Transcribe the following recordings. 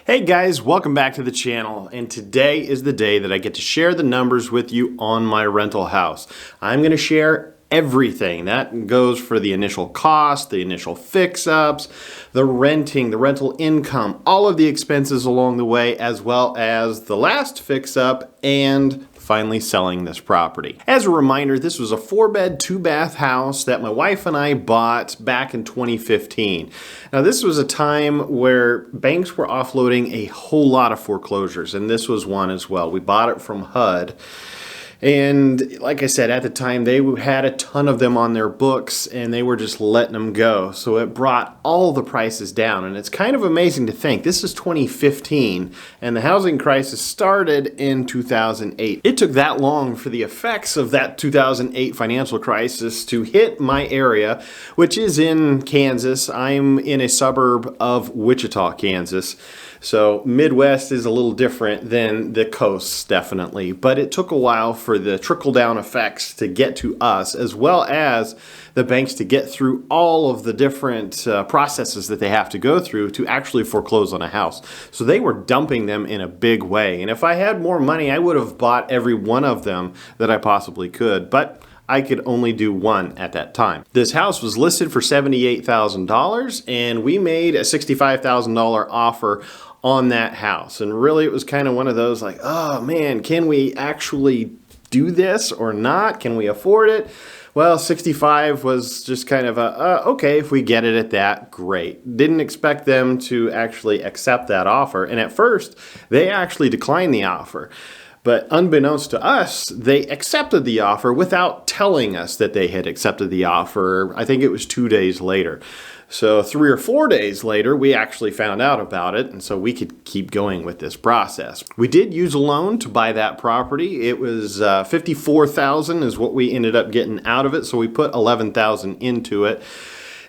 Hey guys, welcome back to the channel, and today is the day that I get to share the numbers with you on my rental house. I'm going to share everything. That goes for the initial cost, the initial fix-ups, the renting, the rental income, all of the expenses along the way, as well as the last fix-up and finally selling this property. As a reminder, this was a 4-bed, 2-bath house that my wife and I bought back in 2015. Now this was a time where banks were offloading a whole lot of foreclosures, and this was one as well. We bought it from HUD. And like I said, at the time, they had a ton of them on their books and they were just letting them go. So it brought all the prices down. And it's kind of amazing to think this is 2015 and the housing crisis started in 2008. It took that long for the effects of that 2008 financial crisis to hit my area, which is in Kansas. I'm in a suburb of Wichita, Kansas. So Midwest is a little different than the coasts, definitely, but it took a while for the trickle-down effects to get to us, as well as the banks to get through all of the different processes that they have to go through to actually foreclose on a house. So they were dumping them in a big way, and if I had more money, I would have bought every one of them that I possibly could, but I could only do one at that time. This house was listed for $78,000 and we made a $65,000 offer on that house. And really it was kind of one of those like, oh man, can we actually do this or not? Can we afford it? Well, 65 was just kind of okay, if we get it at that, great. Didn't expect them to actually accept that offer. And at first, they actually declined the offer. But unbeknownst to us, they accepted the offer without telling us that they had accepted the offer. I think it was 2 days later. So 3 or 4 days later, we actually found out about it, and so we could keep going with this process. We did use a loan to buy that property. It was $54,000 is what we ended up getting out of it, so we put $11,000 into it.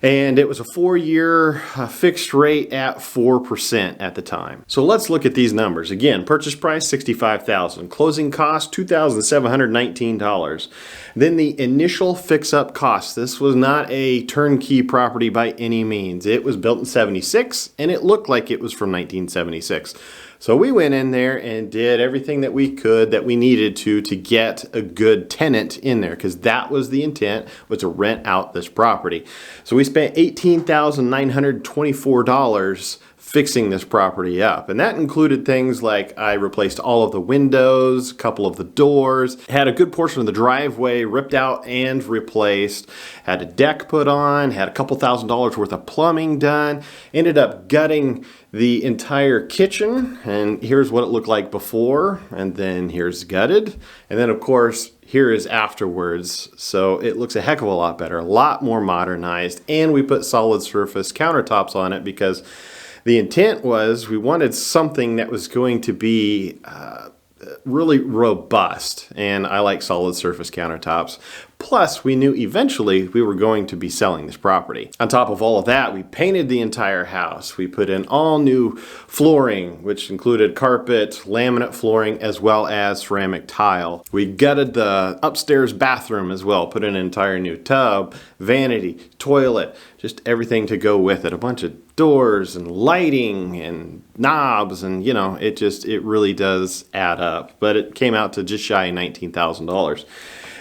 And it was a 4-year fixed rate at 4% at the time. So let's look at these numbers. Again, purchase price $65,000, closing cost $2,719. Then the initial fix-up cost. This was not a turnkey property by any means. It was built in '76 and it looked like it was from 1976. So we went in there and did everything that we could, that we needed to get a good tenant in there, because that was the intent, was to rent out this property. So we spent $18,924 fixing this property up. And that included things like I replaced all of the windows, a couple of the doors, had a good portion of the driveway ripped out and replaced, had a deck put on, had a couple $1,000s worth of plumbing done, ended up gutting the entire kitchen, and here's what it looked like before, and then here's gutted, and then of course here is afterwards. So it looks a heck of a lot better, a lot more modernized, and we put solid surface countertops on it because the intent was we wanted something that was going to be really robust, and I like solid surface countertops. Plus, we knew eventually we were going to be selling this property. On top of all of that, we painted the entire house. We put in all new flooring, which included carpet, laminate flooring, as well as ceramic tile. We gutted the upstairs bathroom as well, put in an entire new tub, vanity, toilet, just everything to go with it. A bunch of doors and lighting and knobs, and you know, it really does add up. But it came out to just shy of $19,000.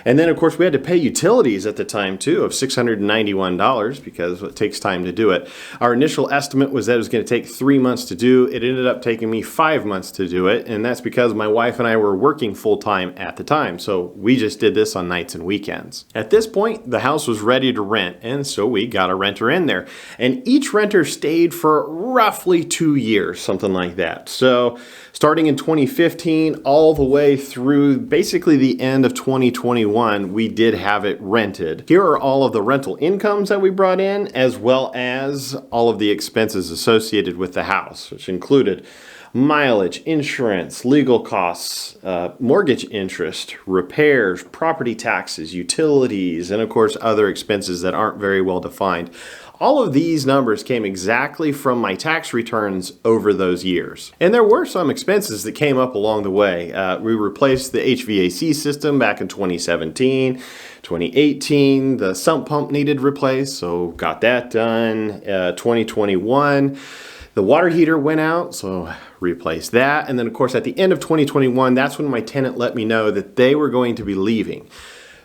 And then, of course, we had to pay utilities at the time, too, of $691 because it takes time to do it. Our initial estimate was that it was going to take 3 months to do. It ended up taking me 5 months to do it, and that's because my wife and I were working full-time at the time, so we just did this on nights and weekends. At this point, the house was ready to rent, and so we got a renter in there. And each renter stayed for roughly 2 years, something like that. So starting in 2015 all the way through basically the end of 2021, we did have it rented. Here are all of the rental incomes that we brought in, as well as all of the expenses associated with the house, which included mileage, insurance, legal costs, mortgage interest, repairs, property taxes, utilities, and of course other expenses that aren't very well defined. All of these numbers came exactly from my tax returns over those years. And there were some expenses that came up along the way. We replaced the HVAC system back in 2017. 2018, the sump pump needed replaced, so got that done. 2021. The water heater went out, so replaced that. And then of course at the end of 2021, that's when my tenant let me know that they were going to be leaving.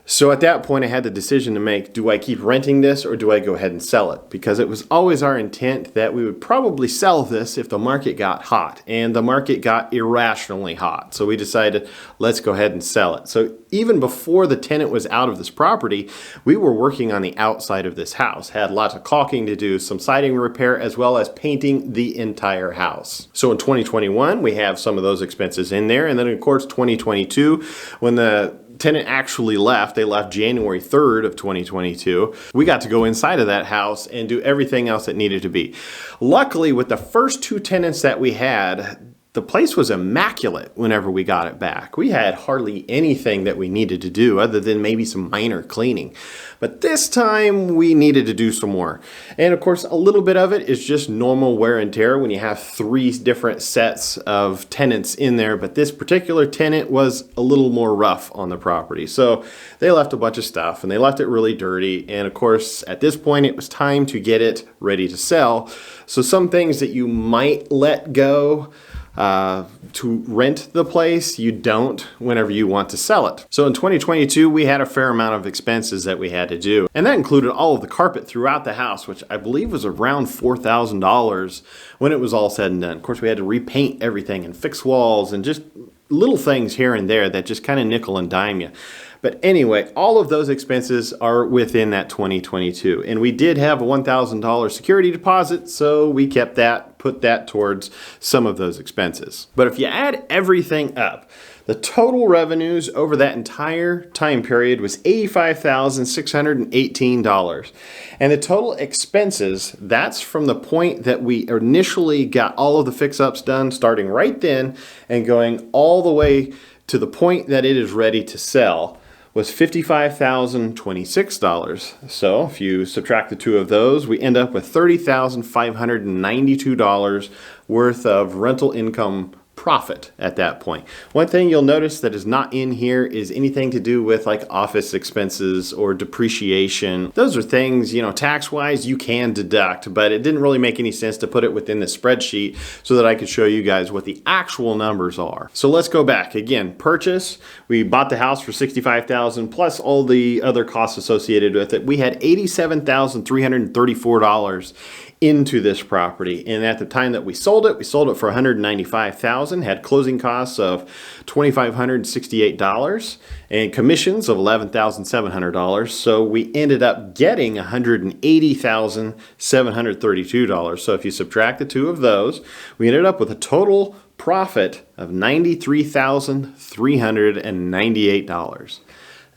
So at that point I had the decision to make, do I keep renting this or do I go ahead and sell it? Because it was always our intent that we would probably sell this if the market got hot, and the market got irrationally hot. So we decided, let's go ahead and sell it. So even before the tenant was out of this property, we were working on the outside of this house, had lots of caulking to do, some siding repair, as well as painting the entire house. So in 2021, we have some of those expenses in there. And then of course, 2022, when the tenant actually left, they left January 3rd of 2022. We got to go inside of that house and do everything else that needed to be. Luckily, with the first 2 tenants that we had, the place was immaculate whenever we got it back. We had hardly anything that we needed to do other than maybe some minor cleaning. But this time we needed to do some more. And of course, a little bit of it is just normal wear and tear when you have 3 different sets of tenants in there. But this particular tenant was a little more rough on the property. So they left a bunch of stuff and they left it really dirty. And of course, at this point, it was time to get it ready to sell. So some things that you might let go to rent the place, you don't whenever you want to sell it. So in 2022, we had a fair amount of expenses that we had to do. And that included all of the carpet throughout the house, which I believe was around $4,000 when it was all said and done. Of course, we had to repaint everything and fix walls and just little things here and there that just kind of nickel and dime you. But anyway, all of those expenses are within that 2022. And we did have a $1,000 security deposit, so we kept that, put that towards some of those expenses. But if you add everything up, the total revenues over that entire time period was $85,618. And the total expenses, that's from the point that we initially got all of the fix-ups done, starting right then and going all the way to the point that it is ready to sell, was $55,026. So if you subtract the 2 of those, we end up with $30,592 worth of rental income profit at that point. One thing you'll notice that is not in here is anything to do with like office expenses or depreciation. Those are things, tax-wise you can deduct, but it didn't really make any sense to put it within the spreadsheet so that I could show you guys what the actual numbers are. So let's go back. Again, purchase, we bought the house for $65,000 plus all the other costs associated with it. We had $87,334 into this property, and at the time that we sold it for $195,000, had closing costs of $2,568 and commissions of $11,700. So we ended up getting $180,732. So if you subtract the 2 of those, we ended up with a total profit of $93,398.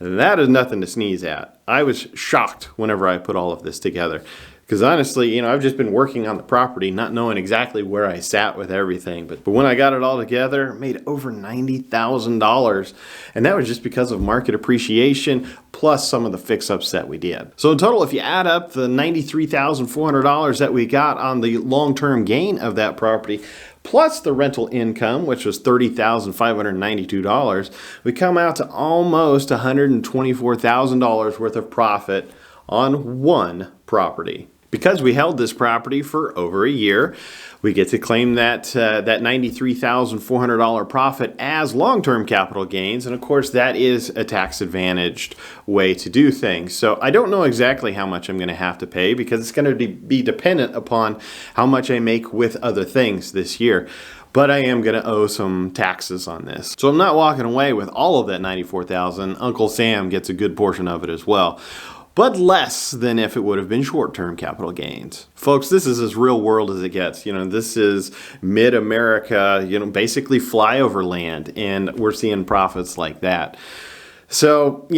That is nothing to sneeze at. I was shocked whenever I put all of this together. Because honestly, I've just been working on the property, not knowing exactly where I sat with everything. But when I got it all together, made over $90,000. And that was just because of market appreciation, plus some of the fix-ups that we did. So in total, if you add up the $93,400 that we got on the long-term gain of that property, plus the rental income, which was $30,592, we come out to almost $124,000 worth of profit on one property. Because we held this property for over a year, we get to claim that $93,400 profit as long-term capital gains. And of course, that is a tax-advantaged way to do things. So I don't know exactly how much I'm going to have to pay because it's going to be dependent upon how much I make with other things this year. But I am going to owe some taxes on this. So I'm not walking away with all of that $94,000. Uncle Sam gets a good portion of it as well, but less than if it would have been short-term capital gains. Folks, this is as real world as it gets. This is mid-America, basically flyover land, and we're seeing profits like that. So,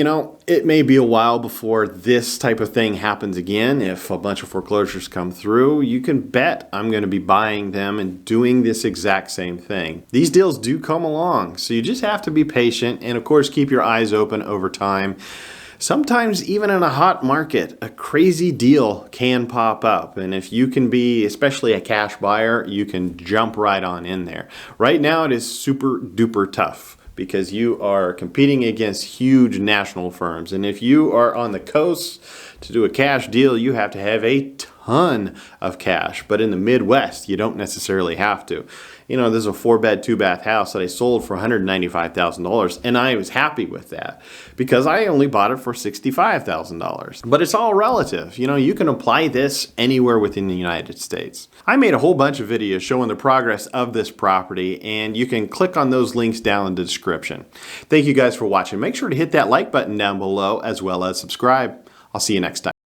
it may be a while before this type of thing happens again. If a bunch of foreclosures come through, you can bet I'm going to be buying them and doing this exact same thing. These deals do come along, so you just have to be patient and, of course, keep your eyes open over time. Sometimes even in a hot market, a crazy deal can pop up. And if you can be, especially a cash buyer, you can jump right on in there. Right now it is super duper tough because you are competing against huge national firms. And if you are on the coast to do a cash deal, you have to have a ton ton of cash, but in the Midwest, you don't necessarily have to. You know, this is a 4-bed, 2-bath house that I sold for $195,000, and I was happy with that because I only bought it for $65,000. But it's all relative. You know, you can apply this anywhere within the United States. I made a whole bunch of videos showing the progress of this property, and you can click on those links down in the description. Thank you guys for watching. Make sure to hit that like button down below as well as subscribe. I'll see you next time.